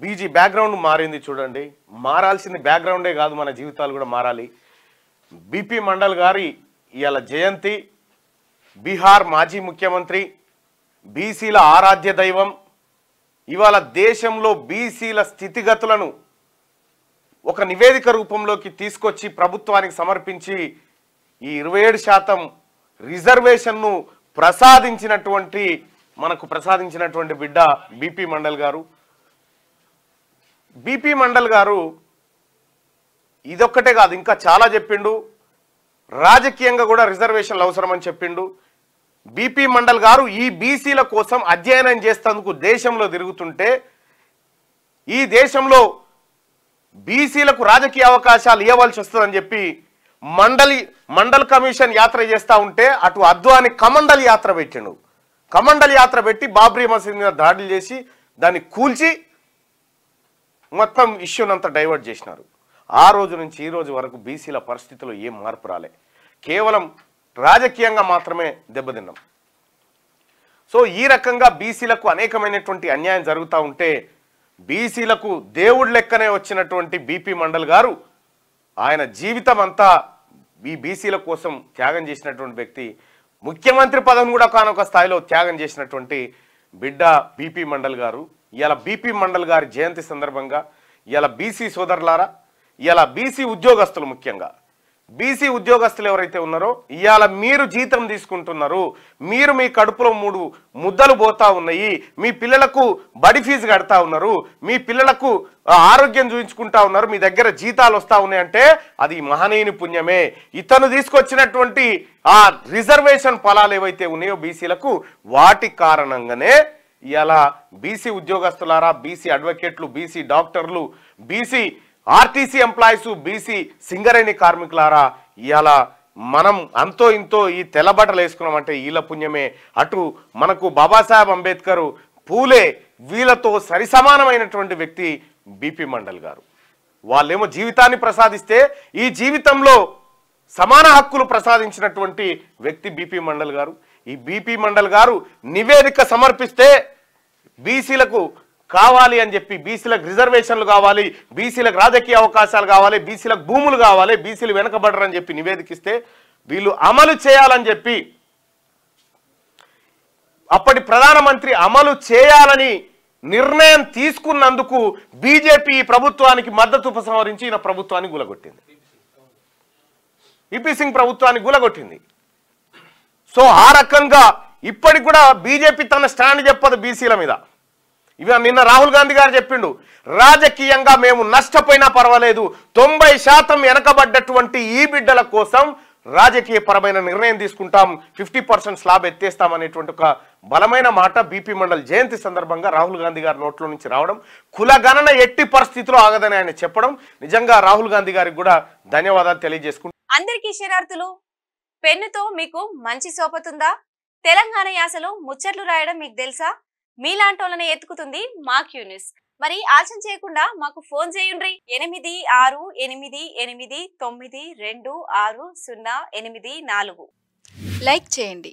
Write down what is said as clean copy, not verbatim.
BG background మారింది చూడండి. మారాల్సింది బ్యాక్గ్రౌండే కాదు, మన జీవితాలు కూడా మారాలి. బీపీ మండల్ గారి ఇవాళ జయంతి. బీహార్ మాజీ ముఖ్యమంత్రి, బీసీల ఆరాధ్య దైవం. ఇవాళ దేశంలో బీసీల స్థితిగతులను ఒక నివేదిక రూపంలోకి తీసుకొచ్చి ప్రభుత్వానికి సమర్పించి ఈ 27% రిజర్వేషన్ను మనకు ప్రసాదించినటువంటి బిడ్డ బీపీ మండల్ గారు. బీపీ మండల్ గారు ఇదొక్కటే కాదు, ఇంకా చాలా చెప్పిండు. రాజకీయంగా కూడా రిజర్వేషన్లు అవసరమని చెప్పిండు. బీపీ మండల్ గారు ఈ బీసీల కోసం అధ్యయనం చేసేందుకు దేశంలో తిరుగుతుంటే, ఈ దేశంలో బీసీలకు రాజకీయ అవకాశాలు ఇవ్వవలసి వస్తుందని చెప్పి మండల్ కమిషన్ యాత్ర చేస్తూ ఉంటే అటు అద్వాని కమండల్ యాత్ర పెట్టిండు. కమండల్ యాత్ర పెట్టి బాబ్రీ మసీద్ మీద దాడులు చేసి దాన్ని కూల్చి మొత్తం ఇష్యూనంతా డైవర్ట్ చేసినారు. ఆ రోజు నుంచి ఈ రోజు వరకు బీసీల పరిస్థితిలో ఏం మార్పు రాలే, కేవలం రాజకీయంగా మాత్రమే దెబ్బతిన్నాం. సో ఈ రకంగా బీసీలకు అనేకమైనటువంటి అన్యాయం జరుగుతూ ఉంటే, బీసీలకు దేవుడి లెక్కనే వచ్చినటువంటి బీపీ మండల్ గారు ఆయన జీవితం అంతా ఈ బీసీల కోసం త్యాగం చేసినటువంటి వ్యక్తి. ముఖ్యమంత్రి పదవిని కూడా కానొక స్థాయిలో త్యాగం చేసినటువంటి బిడ్డ బీపీ మండల్ గారు. ఇలా బీపీ మండల్ గారి జయంతి సందర్భంగా ఇలా బీసీ సోదరులారా, ఇలా బీసీ ఉద్యోగస్తులు, ముఖ్యంగా బీసీ ఉద్యోగస్తులు ఎవరైతే ఉన్నారో, ఇవాళ మీరు జీతం తీసుకుంటున్నారు, మీరు మీ కడుపులో 3 ముద్దలు పోతా ఉన్నాయి, మీ పిల్లలకు బడి ఫీజు కడతా ఉన్నారు, మీ పిల్లలకు ఆరోగ్యం చూపించుకుంటా ఉన్నారు, మీ దగ్గర జీతాలు వస్తూ ఉన్నాయంటే అది మహనీయుని పుణ్యమే. ఇతను తీసుకొచ్చినటువంటి ఆ రిజర్వేషన్ ఫలాలు ఏవైతే ఉన్నాయో బీసీలకు, వాటి కారణంగానే ఇలా బీసీ ఉద్యోగస్తులారా, బీసీ అడ్వకేట్లు, బీసీ డాక్టర్లు, BC RTC employees, BC Singareni కార్మికులారా, ఇవాళ మనం అంతో ఇంతో ఈ తెల్లబట్టలు వేసుకున్నామంటే వీళ్ళ పుణ్యమే. అటు మనకు బాబాసాహెబ్ అంబేద్కర్, పూలే, వీళ్ళతో సరిసమానమైనటువంటి వ్యక్తి బీపీ మండల్ గారు. వాళ్ళేమో జీవితాన్ని ప్రసాదిస్తే ఈ జీవితంలో సమాన హక్కులు ప్రసాదించినటువంటి వ్యక్తి బీపీ మండల్ గారు. ఈ బీపీ మండల్ గారు నివేదిక సమర్పిస్తే బీసీలకు కావాలి అని చెప్పి, బీసీలకు రిజర్వేషన్లు కావాలి, బీసీలకు రాజకీయ అవకాశాలు కావాలి, బీసీలకు భూములు కావాలి, బీసీలు వెనకబడరని చెప్పి నివేదికిస్తే వీళ్ళు అమలు చేయాలని చెప్పి అప్పటి ప్రధానమంత్రి అమలు చేయాలని నిర్ణయం తీసుకున్నందుకు బీజేపీ ప్రభుత్వానికి మద్దతు ఉపసంహరించి ఈయన ప్రభుత్వాన్ని గులగొట్టింది, విపి సింగ్ ప్రభుత్వాన్ని గులగొట్టింది. సో ఆ రకంగా ఇప్పటికి కూడా బీజేపీ తన స్టాండ్ చెప్పదు బీసీల మీద. ఇవి నిన్న రాహుల్ గాంధీ గారు చెప్పిండు, రాజకీయంగా మేము నష్టపోయినా పర్వాలేదు, 90% వెనకబడ్డటువంటి ఈ బిడ్డల కోసం రాజకీయ పరమైన నిర్ణయం తీసుకుంటాం, 50% స్లాబ్ ఎత్తేస్తామనేటువంటి ఒక బలమైన మాట బీపీ మండల్ జయంతి సందర్భంగా రాహుల్ గాంధీ గారి నోట్లో నుంచి రావడం, కులగణన ఎట్టి పరిస్థితిలో ఆగదని ఆయన చెప్పడం, నిజంగా రాహుల్ గాంధీ గారికి కూడా ధన్యవాదాలు తెలియజేసుకుంటాం. అందరికీ శరార్థులు. పెన్నుతో మీకు మంచి సోపతుందా? తెలంగాణ యాసలో ముచ్చట్లు రాయడం మీకు తెలుసా? మీలాంటోళ్ళనే ఎత్తుకుతుంది మా క్యూ న్యూస్. మరి ఆలస్యం చేయకుండా మాకు ఫోన్ చేయండి. 8688892608. లైక్ చేయండి.